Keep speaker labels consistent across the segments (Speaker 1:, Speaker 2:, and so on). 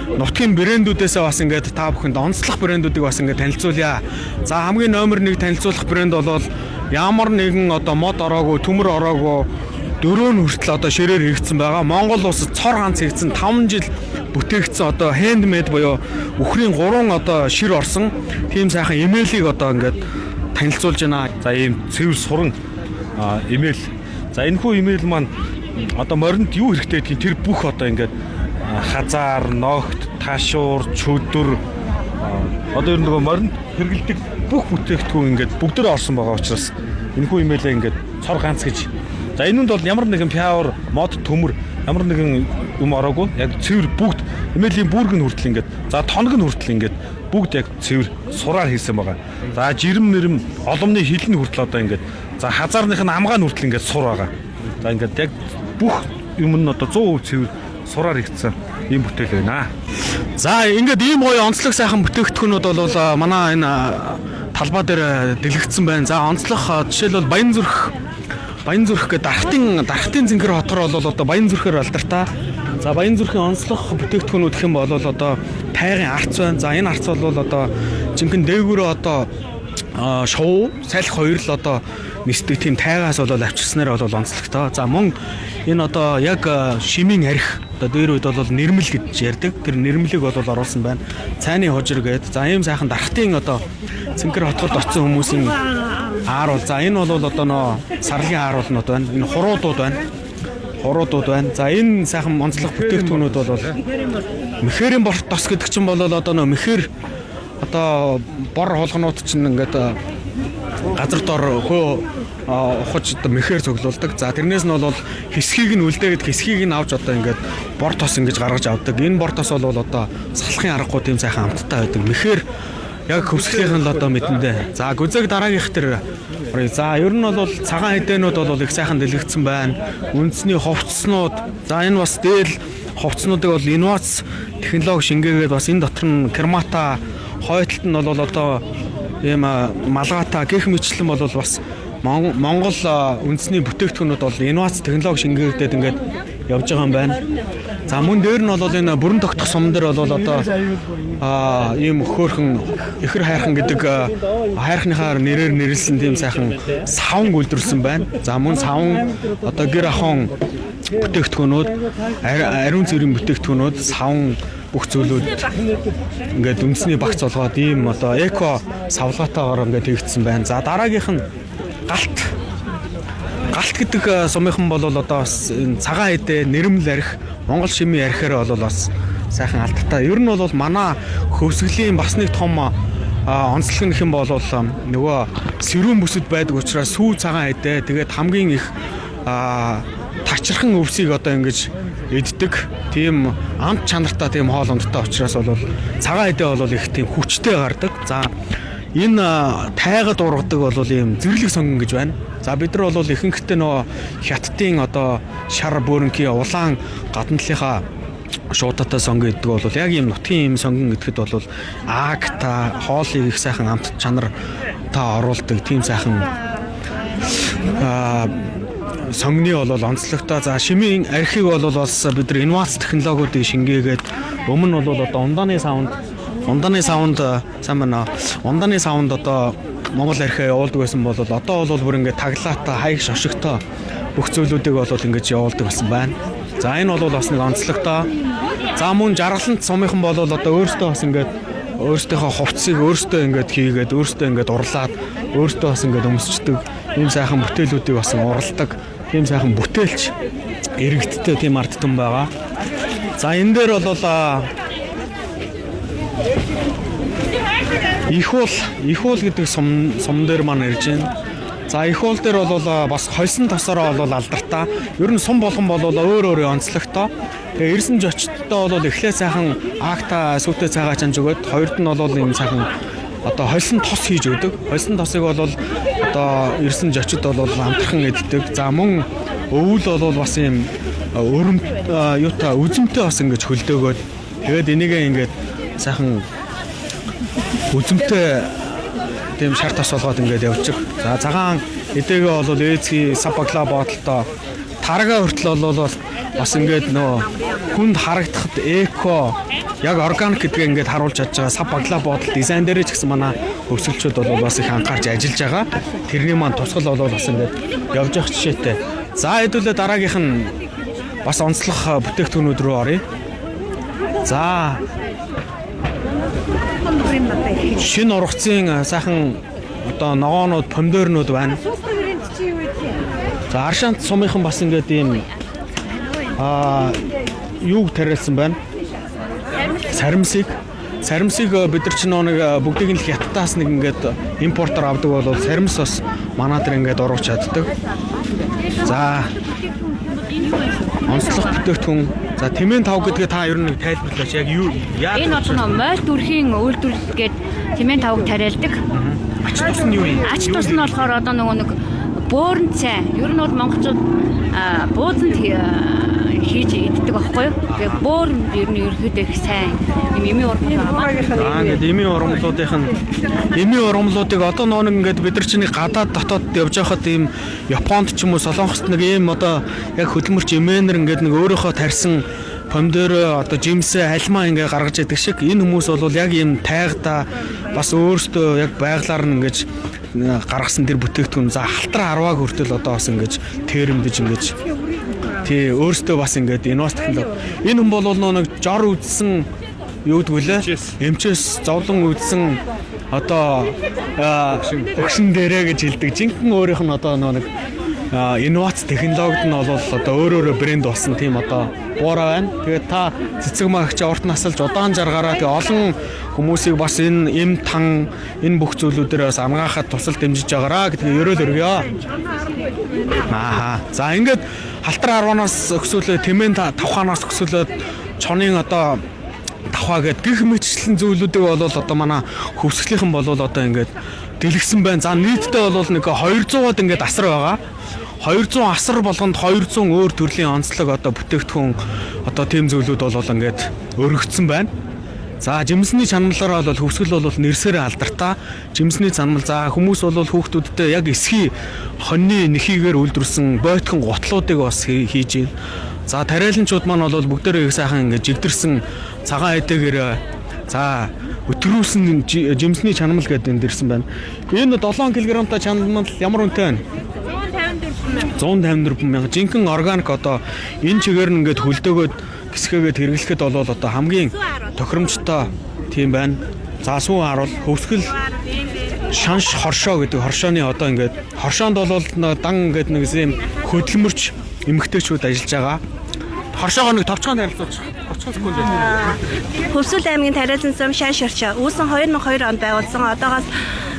Speaker 1: нутгийн брэндүүдээс бас ингээд та бүхэнд онцлог брэндүүдийг бас ингээд танилцуулъя. За хамгийн номер 1 танилцуулах брэнд бол ямар нэгэн одоо мод ороогүй, төмөр ороогүй дөрөв нь хүртэл одоо ширээр хэрэгцсэн байгаа. Монгол улсад цор ганц хэрэгцсэн 5 жил бүтээгдсэн одоо handmade буюу үхрийн 3 одоо шир орсон тийм сайхан имэйлийг одоо ингээд танилцуулж байна.
Speaker 2: За ийм цэвэр суран имэйл. За энэ хүү имэйл маань одоо моринд юу хэрэгтэй гэдгийг тэр бүх одоо ингээд хазаар, ногт, таашуур, чөдөр одоо ер нь нөгөө моринд хэрэгэлдэг бүх бүтээгдэхүүн ингээд бүгдөө орсон байгаа учраас энэ хүү имэйлээ ингээд цор ганц гэж. За энэнд бол ямар нэгэн пиавер, мод, төмөр ямар нэгэн юм ороогүй. Яг цэвэр бүгд имэйлийн бүрг нь хүртэл ингээд за тоног нь хүртэл ингээд бүгд яг цэвэр сураар хийсэн байгаа. За жирэм мэрэм оломны хил нь хүртэл одоо ингээд за хазаарных нь амгаа нь хүртэл ингээд сур байгаа. За ингээд яг бүх юм нь одоо 100% цэвэр сураар хийгдсэн ийм бүтээл байна.
Speaker 1: За ингээд ийм гоё онцлог сайхан бүтээгдэхүүнүүд бол манай энэ талбай дээр дэлгэгдсэн байна. За онцлог жишээлбэл Баянзүрх гэдэг дархтын зингэр хотор бол одоо Баянзүрхээр алдартай. За Баянзүрхийн онцлог бүтээгдэхүүнүүд гэх юм бол одоо тайгын арц байна. За энэ арц бол одоо жинхэнэ дээгүүрээ одоо шоу, салхи хоёр л одоо нисдэг тийм тайгаас бол авчирснаар бол онцлогтой. За мөн энэ одоо яг шимийн арх одоо дээр үед бол нэрмэл гэж ярьдаг. Тэр нэрмэлийг бол оруулсан байна. Цайны хожир гэдэг. За ийм сайхан дархтын одоо зингэр хотгорд очсон хүмүүсийн аар бол за энэ бол одоо нөө сарлын аар болнод байна. Энэ хуруудууд байна. За энэ сайхан онцлог бүтээгдэхүүнүүд бол мэхэрийн борт тос гэдэг чинь бол одоо нөө мэхэр одоо бор холгонууд чинь ингээд газар дор хөө ухаж одоо мэхэр цуглуулдаг. За тэрнээс нь бол хэсгийг нь үлдээгээд хэсгийг нь авч одоо ингээд бор тос ингэж гаргаж авдаг. Энэ бор тос бол одоо салахын аргагүй тийм сайхан амттай байдаг. Мэхэр яг хөвсглийн л одоо мэдэндээ. За гүзэг дараагийнх тэр за ер нь бол цагаан хэдэнүүд бол их сайхан дэлгэгдсэн байна. Үндэсний ховцснууд. За энэ бас дээл ховцснуудыг бол инновац технологи шингээгээд бас энэ дотор нь кермата хойтлолт нь бол одоо ийм малгата гэх мэтлэн бол бас Монгол үндэсний бүтээгдэхүүнүүд бол инновац технологи шингээгээд ингээд явж байгаа юм байна. За мөн дээр нь бол энэ бүрэн тогтох сум дээр бол одоо ийм хөөхөн ихэр хайрхан гэдэг хайрхныхаар нэрээр нэрлсэн тийм сайхан савн үйлдвэрлэсэн байна. За мөн савн одоо гэр ахуйн бүтээгдэхүүнүүд, ариун цэврийн бүтээгдэхүүнүүд, савн бүх зүйлүүд ингээд үндэсний багц болгоод ийм одоо эко савлгаатаагаар ингээд хийгдсэн байна. За дараагийнх нь галт гэдэг сумынхан бол одоо бас цагаан хэдэ нэрмэл арх Монгол шимийн архиар бол бас сайхан алдтаа. Ер нь бол манай хөвсгөлийн бас нэг том онцлог гэх юм бол нөгөө сэрүүн бүсэд байдаг учраас сүү цагаан хэдэ тэгээд хамгийн их тачирхан өвсийг одоо ингэж эддэг тийм амт чанартай тийм хоол ундтай учраас бол цагаан хэдэ бол их тийм хүчтэй гардаг. За энэ тайгад ургадаг бол ийм зэрлэг сонгон гэж байна. За бид нар бол ихэнхдээ нөгөө хятадын одоо шар бөөрөнгийн улаан гадна талынхаа шуудаатай сонгон гэдэг бол яг ийм нутгийн ийм сонгон гэхэд бол агта хоолыг их сайхан амт чанар та оруулдаг тийм сайхан сонгоны бол онцлогтой. За шимийн архийг бол бас бид нар инновац технологиудыг шингээгээд өмнө нь бол одоо ундааны саунд сайн байна. Ундааны саунд одоо Монгол архиа явуулдаг байсан бол одоо бол бүр ингээд таглаатай хаяг шошигтой бүх зүйлүүдийг бол ингэж явуулдаг болсон байна. За энэ бол бас нэг онцлогтой. За мөн жаргалант сумынхан бол одоо өөртөө бас ингээд өөртөөхөө хувцсыг өөртөө ингээд хийгээд өөртөө ингээд урлаад өөртөө бас ингээд өмсчдөг ийм сайхан бүтээлүүдийг бас уралдаг тийм сайхан бүтээлч иргэдтэй тийм ард түмэн байгаа. За энэ дээр бол Ихуул гэдэг сум дээр маань ирж байна. За Ихуул дээр бол бас хойсон тосороо бол алдартай. Ер нь сум болгон бол өөр онцлогтой. Тэгээ ирсэн зочдтой бол эхлээ сайхан акта сүтэ цагаач анж өгөөд хоёрд нь бол ийм сайхан одоо хойсон тос хийж өгдөг. Хойсон тосыг бол одоо ирсэн зочид бол амтархан эддэг. За мөн өвөл бол бас ийм өрөмт юутай үзэмтэй бас ингэж хөлдөөгөөд тэгээд энийгээ ингээд сайхан үзэмтэй тийм шар тас болгоод ингээд явчих. За цагаан эдэгээ бол ээцгийн сапагла боотолтой тарга хүртэл бол бас ингээд нөө хүнд харагдахад эко яг органик гэдгээ ингээд харуулж чадж байгаа сав баглаа бодол дизайн дээр ч гэсэн манай хөгсөлчүүд бол бас их анхаарч ажиллаж байгаа. Тэрний маань тусгал бол бас ингээд явж явах жишээтэй. За хэдүүлээ дараагийнх нь бас онцлог бүтээгдэхүүнүүд рүү оръё. За шинэ ургацын сайхан одоо ногоонууд, помидорнууд байна. За аршаант сумынхан бас ингээд ийм юуг тариалсан байна. Саримсыг бид нар ч нэг бүгдийг нь хятадаас нэг ингээд импортоор авдаг бол саримс бас манай дээр ингээд оруулж чаддаг. За онцлог бүтээгдэхүүн. За тэмээн тав гэдгээ та ер нь нэг тайлбарлаач. Яг юу яа?
Speaker 3: Энэ бол мойл дүрхийн үйлдвэрлэлгээд тэмээн тавг тариалдаг.
Speaker 1: Ач тус нь юу юм?
Speaker 3: Ач тус нь болохоор одоо нөгөө нэг бөөрн цай. Ер нь бол монголчууд буузанд хийж иддэг байхгүй юу? Тэгээ бөөрн ер нь ерөөдөө их сайн эмийн ургамал байгаа.
Speaker 1: Ингээд эмийн ургамлуудыг одоо нөгөө ингээд бид нар чинь гадаад дотоод явж байхад ийм Японд ч юм уу Солонгост нэг ийм одоо яг хөдөлмөрч эмээнэр ингээд нэг өөрөөхөө тарьсан помидор одоо жимсээ халимаа ингээ гаргаж яадаг шиг энэ хүмүүс бол яг ийм тайгда бас өөрсдөө яг байглаар нь ингэж гаргасан тэр бүтээгдэхүүн за халтар 10-аг хүртэл одоо бас ингэж тэрэмдэж ингэж тий өөрсдөө бас ингээд инновац технологи энэ хүн бол нэг жор үзсэн юу гэдгүүлээ эмчээс зовлон үзсэн одоо өгшин дээрээ гэж хэлдэг жинхэнэ өөрийнх нь одоо нэг инновац технологид нь бол одоо өөр брэнд болсон тийм одоо буураа байна. Тэгээд та цэцэг маагч урт насалж удаан жаргаараа тэг олон хүмүүсийг бас энэ эм тан энэ бүх зүйлүүдээр бас амгаахад тусал дэмжиж байгаараа гэдгийг ерөөл өргөё. За ингээд халтар 10-аас өксүүлээ тэмээн тавханаас өксүүлээд чонын одоо тавхаа гэд гих мэтчлэн зүйлүүдийг бол одоо манай хөвсгөлийнхэн бол одоо ингээд дэлгэсэн байна. За нийтдээ бол нэг 200-аад ингээд асар байгаа. 200 асар болгонд 200 өөр төрлийн онцлог одоо бүтээгдэхүүн одоо тийм зүйлүүд бол ингээд өргөгдсөн байна. За жимсний чанамлаараа бол хөвсгөл бол нэрсээр алдартай. Жимсний чанамл за хүмүүс бол хүүхдүүдтэй яг эсхий хоньны нэхийгээр үйлдвэрсэн бойтхон гутлуудыг бас хийж байна. За тариаланчууд маань бол бүгдээрээ их сайхан ингээд жигдэрсэн цагаан эдэгээр за өтрүүлсэн жимсний чанамл гэдэг энд ирсэн байна. Энэ 7 кг-тай чанамл ямар үнэтэй байна? 154 мянга жинхэнэ органик одоо энэ чигээр нь ингээд хөлдөөгөөд гисгээгээд хэрэглэхэд бол одоо хамгийн тохиромжтой тийм байна. За сүүн харуул хөвсгөл шанш хоршоо гэдэг хоршооны одоо ингээд хоршоонд бол дан ингээд нэг юм хөдөлмөрч эмгтээчүүд ажиллаж байгаа. Хоршоогоо нэг товчхон харилцуулж 30 секунд байна.
Speaker 4: Хөвсгөл аймгийн тариалан сум шанш хоршоо үүсэн 2002 онд байгуулсан. Одоогоос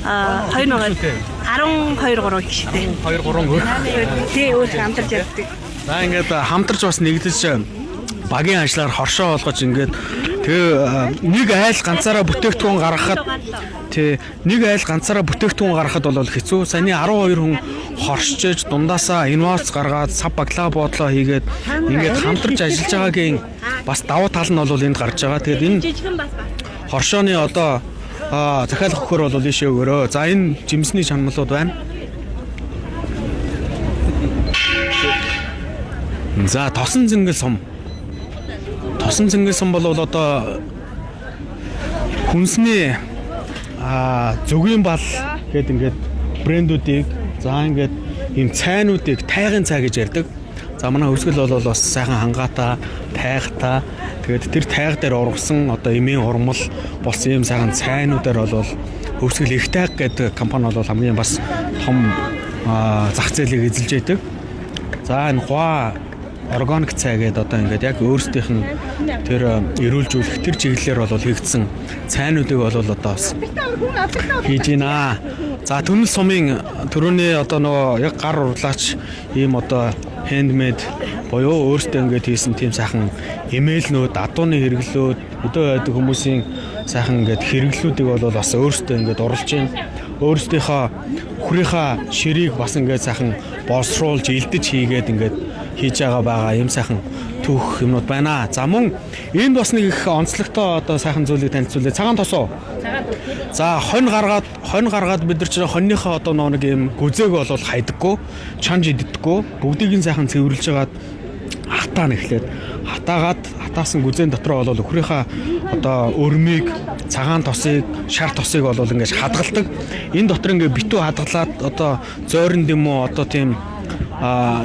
Speaker 4: 2012 3 гişтэй.
Speaker 1: 2-3
Speaker 4: Тий өөр хамтарч явдаг.
Speaker 1: За ингээд хамтарч бас нэгдэж багийн ажлаар хоршоо болгож ингээд тэгээ нэг айл ганцаараа бүтээгдэхүүн гаргахад бол хэцүү. Саяны 12 хүн хоршиж дундаасаа инновац гаргаад сав баглаа бодлоо хийгээд ингээд хамтарч ажиллаж байгаагийн бас давуу тал нь бол энд гарч байгаа. Тэгээд энэ хоршооны одоо захиалах хөхөр бол ийшээ өгөрөө. За энэ жимсний чанамлууд байна. За тосон зингэл сум. Тосон зингэл сум бол одоо хүнсний зөвгийн бал гэдэг ингээд брэндүүдийг за ингээд ийм цайнуудыг тайгын цай гэж ярьдаг. За манай хөвсгөл бол бас сайхан хангаатай, тайгатай. Тэгээд тэр тайга дээр ургасан одоо эмийн урмал болсон ийм сайхан цайнуудаар бол хөвсгөл их тайг гэдэг компани бол хамгийн бас том зах зээлийг эзэлж байдаг. За энэ хуа органик цай гэдэг одоо ингээд яг өөрсдийнх нь тэр эрүүлжүүлэх тэр чиглэлээр бол хийгдсэн цайнуудыг бол одоо бас хийж байна. За түнэл сумын төрөний одоо нөгөө яг гар урлаач ийм одоо handmade боёо өөрсдөө ингээд хийсэн тийм сайхан эмээлнүүд, адууны хэрэглүүд, өдөө байдаг хүмүүсийн сайхан ингээд хэрэглүүдийг бол бас өөрсдөө ингээд оруулж байна. Өөрсдийнхөө хүрийнхаа ширийг бас ингээд сайхан боловсруулж, элдэж хийгээд ингээд хийж байгаа юм сайхан түүх юмнууд байна. За мөн энэ бас нэг их онцлогтой одоо сайхан зүйлийг танилцуулъя. Цагаан тосоо. За хонь гаргаад бид нар чинь хоньныхоо одоо нэг юм гүзээг бол хайдаггүй, чанж иддэггүй, бүгдийг нь сайхан цэвэрлж хагаад хатаа нэхлээд хатаасан гүзэн дотроо бол өхрийнхаа одоо өрмийг, цагаан тосыг, шар тосыг бол ингэж хадгалдаг. Энэ дотор ингээ битүү хадгалаад одоо зойронд юм уу одоо тийм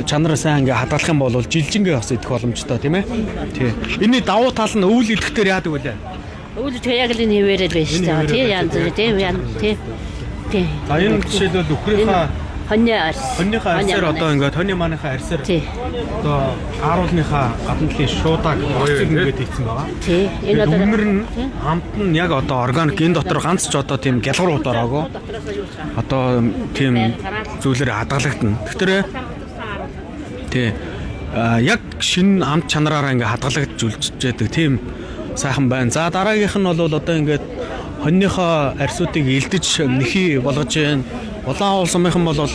Speaker 1: чанараа сайн ингээ хадгалах юм бол жилжингээ бас идэх боломжтой тийм ээ. Тий. Энийний давуу тал нь өвөл идэхтэр яадаг вэ?
Speaker 3: Өвөл тэг яг л энэ хിവэрэд байж байгаа. Тий янз бүр тий. Тий.
Speaker 1: За энэ жишээлбэл өхрийнхаа
Speaker 3: хоньныхаа
Speaker 1: арьсаар одоо ингээд хоньны маныхаа арьсаар одоо ааруулныхаа гадналын шуудаг орцыг ингээд хийцэн байгаа.
Speaker 3: Тий. Энэ одоо
Speaker 1: өмнөр нь хамт нь яг одоо органик энэ дотор ганц ч одоо тийм гялгуур ороогүй. Одоо тийм зүйлээр хадгалагдана. Тэгэхээр тий яг шинэ амт чанараараа ингээд хадгалагдж үлжижээдэг тийм сайхан байна. За дараагийнх нь бол одоо ингээд хоньныхоо арьсуудыг элдэж нэхий болгож байна. Улаан уулсмынхан бол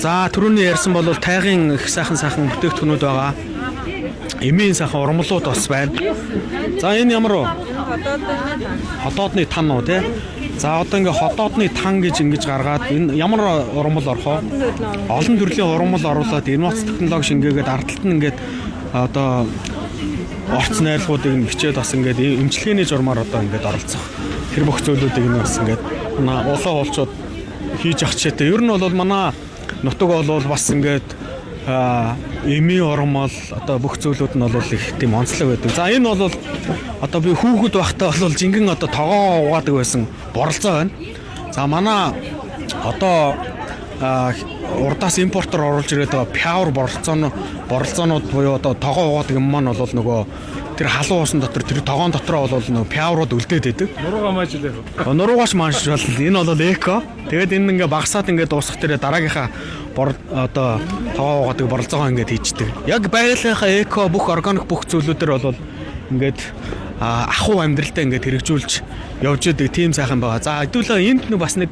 Speaker 1: за түрүүний ярьсан бол тайгын их сайхан бүтээгдэхүүнүүд байгаа. Эмийн сайхан урмлууд бас байна. За энэ ямар вэ? Хотоодны тан уу те? За одоо ингээ хотоодны тан гэж ингэж гаргаад энэ ямар урмал орох вэ? Олон төрлийн урмал оруулаад инновац технологи шингээгээд ардталт нь ингээд одоо орц найрлагуудыг хичээд бас ингээд эмчилгээний журмаар одоо ингээд оролцох. Тэр бүх зүйлүүдийг нь бас ингээд улаан уулчууд хийж ах чийтэй. Ер нь бол манай нутаг бол бас ингээд эмийн урмал одоо бүх зүйлүүд нь бол их тийм онцлог байдаг. За энэ бол одоо би хүүхэд байхдаа бол жинхэнэ одоо тогоо угаадаг байсан боролцоо байна. За манай одоо урдаас импортоор оруулж ирээд байгаа пяур боролцоонууд буюу одоо тогоо угаадаг юм маань бол нөгөө тэр халуун уусан дотор тэр тогоон дотроо бол нөгөө пяурууд үлдээд байдаг.
Speaker 2: Нуруугаа маш илээ.
Speaker 1: Нуруугаач маш бол энэ бол эко. Тэгээд энэ ингээ багасаад ингээ дуусах тэр дараагийнхаа одоо тогоо угаадаг боролцоогоо ингээ хийждэг. Яг байгалийнхаа эко бүх органик бүх зүйлүүдээр бол ингээд ахуй амьдралдаа ингээ хэрэгжүүлж явж идэг тийм сайхан байгаа. За хэдүүлээ энд бас нэг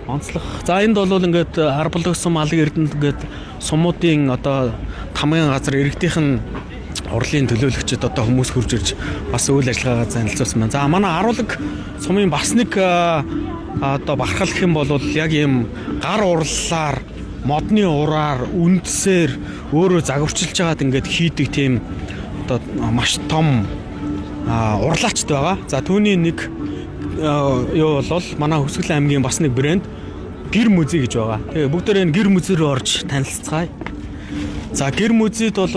Speaker 1: онцлог. За энд бол ингээд арбалгсан малын эрдэнэт ингээд сумуудын одоо тамгын газар иргэдийнхэн урлын төлөөлөгчд одоо хүмүүс хурж ирж бас үйл ажиллагаагаа занилцуулсан байна. За манай аруулаг сумын бас нэг одоо бахархал гэх юм бол яг ийм гар урлалаар модны ураар үндсээр өөрөө загварчилж байгаад ингээд хийдэг тийм одоо маш том урлаачд байгаа. За түүний нэг юу бол манай Хүсгэл аймгийн бас нэг брэнд Гэр музей гэж байгаа. Тэгээ бүгдээрээ гэр музей рүү орж танилццгаая. За гэр музейд бол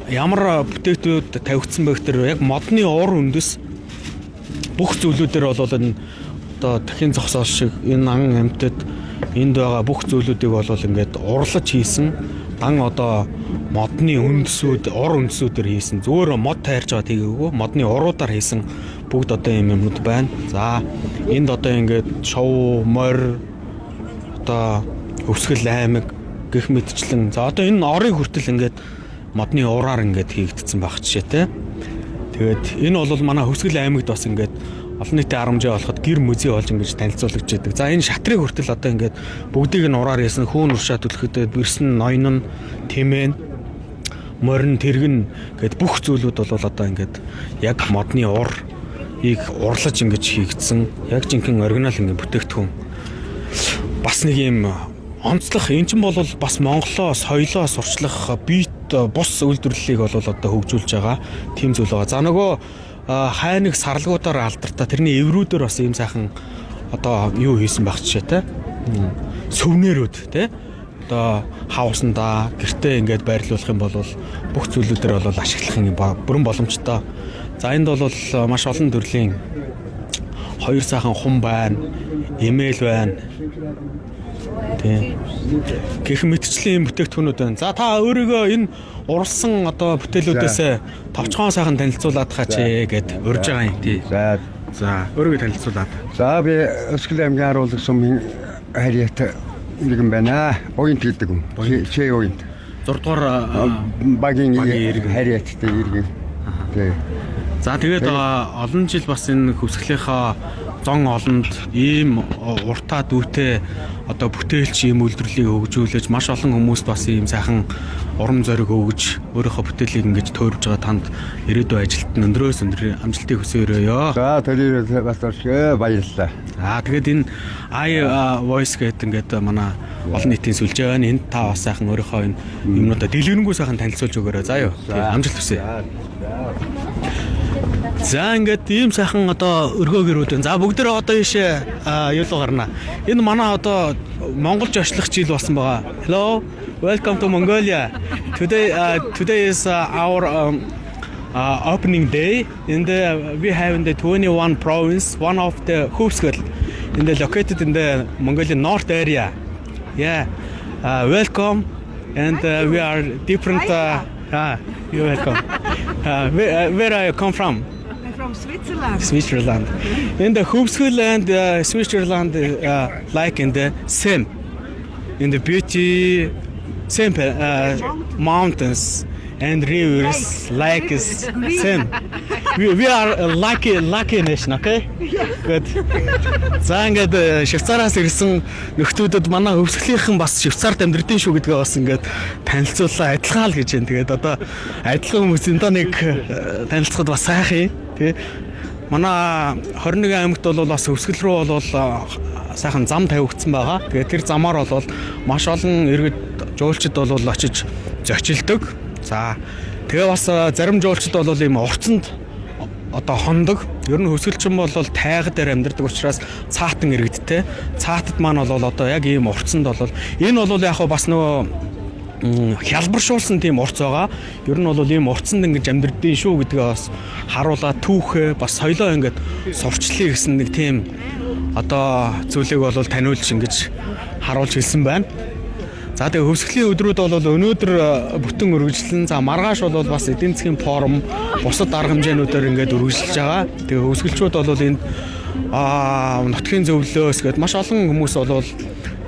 Speaker 1: ямар бүтээгдэхүүнүүд тавигдсан бэ гэхээр яг модны уур үндэс бүх зүйлүүдээр бол энэ одоо дахин зогсоол шиг энэ ан амьтад энд байгаа бүх зүйлүүдийг бол ингээд урлаж хийсэн дан одоо модны үндэсүүд ур үндэсүүдээр хийсэн зүгээр мод тайрж байгаа тийгээгүй модны уруудаар хийсэн бүгд одоо юм юмнууд байна. За энд одоо ингээд шоу морь одоо Өвсгөл аймаг гэх мэтчлэн за одоо энэ орыг хүртэл ингээд модны ураар ингээд хийгдсэн байх жишээтэй. Тэгээд энэ бол манай Хүсгэл аймагт бас ингээд олон нийтийн харамжаа болоход гэр музей болж ингэж танилцуулагдж байдаг. За энэ шатрыг хүртэл одоо ингээд бүгдийг нь ураар хийсэн хүүн уршаа түлхэхэд бэрсэн ноён нь тэмээн морин тэргэн гэд бүх зүйлүүд бол одоо ингээд яг модны урыг урлаж ингэж хийгдсэн. Яг жинхэнэ оригинал ингээд бүтээгдэхүүн. Бас нэг юм онцлог эн чинь бол бас Монголоо соёлоо сурчлах бит бус үйлдвэрлэлийг бол одоо хөгжүүлж байгаа тийм зүйл байгаа. За нөгөө хайныг сарлагуудаар алдартай тэрний эврүүдээр бас ийм сайхан одоо юу хийсэн байх жишээтэй. Сүвнэрүүд тий одоо хаусандаа гэртээ ингээд байрлуулах юм бол бүх зүйлүүдээр бол ашиглах юм бүрэн боломжтой. За энд бол маш олон төрлийн хоёр сайхан хум байна, эмээл байна. Тийм. Гэх мэтчлийн бүтээгдэхүүнүүд байна. За та өөрийгөө энэ уралсан одоо бүтээлүүдээс товчхон сайхан танилцуулаад хаач гэд урьж байгаа юм тий. За өөрийгөө танилцуулаад.
Speaker 5: За би Өсгөл аймгийн аруулаг сумын харьяат иргэн байна. Уянт гэдэг юм. Чи уянт.
Speaker 1: 6 дугаар
Speaker 5: багийн харьяаттай иргэн. Тий.
Speaker 1: За тэгээд олон жил бас энэ хөвсгөлийнхаа зон олонд ийм уртаа дүүтэй одоо бүтээлч ийм үйлдвэрлэлийг хөгжүүлж маш олон хүмүүст бас ийм сайхан урам зориг өгж өөрийнхөө бүтээлийг ингэж төөрж байгаа танд ирээдүйн ажилд нь өндрөөс өндөр амжилтыг хүсээрээ.
Speaker 5: За тэрийг бас баярлалаа.
Speaker 1: Тэгээд энэ iVoice гэдэг ингээд манай олон нийтийн сүлжээ байна. Энд та бас сайхан өөрийнхөө энэ юмнуудаа дэлгэрэнгүй сайхан танилцуулж өгөөрэй. За юу. Амжилт хүсье. За ингээд ийм сайхан одоо өргөөгөрүүд байна. За бүгдээ одоо ийшээ юу л гарна. Энэ манай одоо монголж очлох жил болсон байгаа. Hello, welcome to Mongolia. Today is our opening day. We have in the 21 province, one of the Hufsgöl, located in the Mongolian north area. Yeah, welcome, and we are different. You're welcome. Where are you come from?
Speaker 6: From Switzerland.
Speaker 1: Switzerland. In the Hufsgöl and Switzerland, like in the same, in the beauty, same mountains and rivers, like is same. We are a lucky nation, okay? Good. За ингээд Швейцараас ирсэн нөхдүүдэд манай хөвсгөлийнхэн бас Швейцарт амьдрдیں۔ Шүү гэдгээ бас ингээд танилцуулаа адилхан л гэж байна. Тэгээд одоо адилхан хүмүүсийн доо нэг танилцахад бас сайхан юм. Тэ. Манай 21 аймагт бол бас хөвсгөл рүү бол сайхан зам тавигдсан байгаа. Тэгээд тэр замаар бол маш олон иргэд жуулчид бол очиж зочилдог. За тэгээ бас зарим жуулчид бол ийм урцанд одоо хондог. Ер нь хөвсгөлчин бол тайга дээр амьдардаг учраас цаатан иргэдтэй. Цаатад маань бол одоо яг ийм урцанд бол энэ бол яг бас нөгөө хялбаршуулсан тийм урц байгаа. Ер нь бол ийм урцанд ингэж амьдэрдیں۔ Шүү гэдгээ бас харуулаад түүхээ бас соёлоо ингэж сурчлаа гэсэн нэг тийм одоо зүйлийг бол таниулж ингэж харуулж хэлсэн байна. За тэгээ хөвсгөлийн өдрүүд бол өнөөдөр бүтэн үргэлжлэн. За маргааш бол бас эдийн засгийн форум бусад арга хэмжээнүүдээр ингээд үргэлжилж байгаа. Тэгээ хөвсгөлчүүд бол энд нутгийн зөвлөлөөс гээд маш олон хүмүүс бол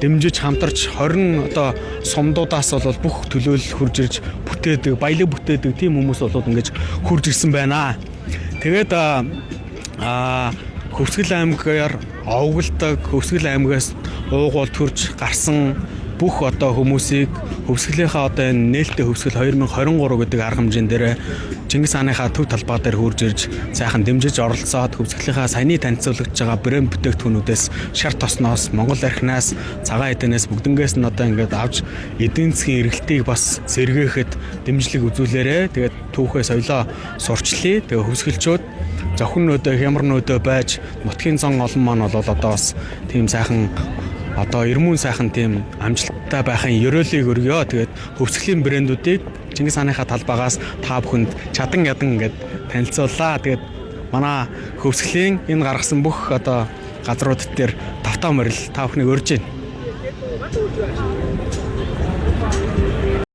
Speaker 1: дэмжиж хамтарч 20 одоо сумдуудаас бол бүх төлөөлөл хурж ирж бүтээдэг, баялаг бүтээдэг тийм хүмүүс бол ингэж хурж ирсэн байна. Тэгээд Хөвсгөл аймгаар овголдог, Хөвсгөл аймгаас уугуул төрж гарсан бүх одоо хүмүүсийг хөвсгөлийнхаа одоо энэ нээлттэй хөвсгөл 2023 гэдэг арга хэмжээн дээр Чингис хааныхаа төв талбай дээр хурж ирж сайхан дэмжиж оролцоод хөвсгөлийнхаа саяны танилцуулагдж байгаа брэнд бүтээгдэхүүнүүдээс шар тосноос Монгол архинаас цагаан эдэнээс бүгднгээс нь одоо ингээд авч эдийн засгийн эргэлтийг бас сэргээхэд дэмжлэг үзүүлээрэ. Тэгээд түүхээ соёлоо сурчлаа. Тэгээд хөвсгөлчүүд зөвхөн нөөдөө хямар нөөдөө байж нутгийн зон олон маань бол одоо бас тийм сайхан одоо эрмүүн сайхан тийм амжилттай байхын ёроолыг өргөё. Тэгээд хөвсгөлийн брэндүүдийг Чингис хааныхаа талбайгаас та бүхэнд чадан ядан ингээд танилцууллаа. Тэгээд манай хөвсгөлийн энэ гаргасан бүх одоо газрууд дээр тавтаа морил та бүхнийг өрж байна.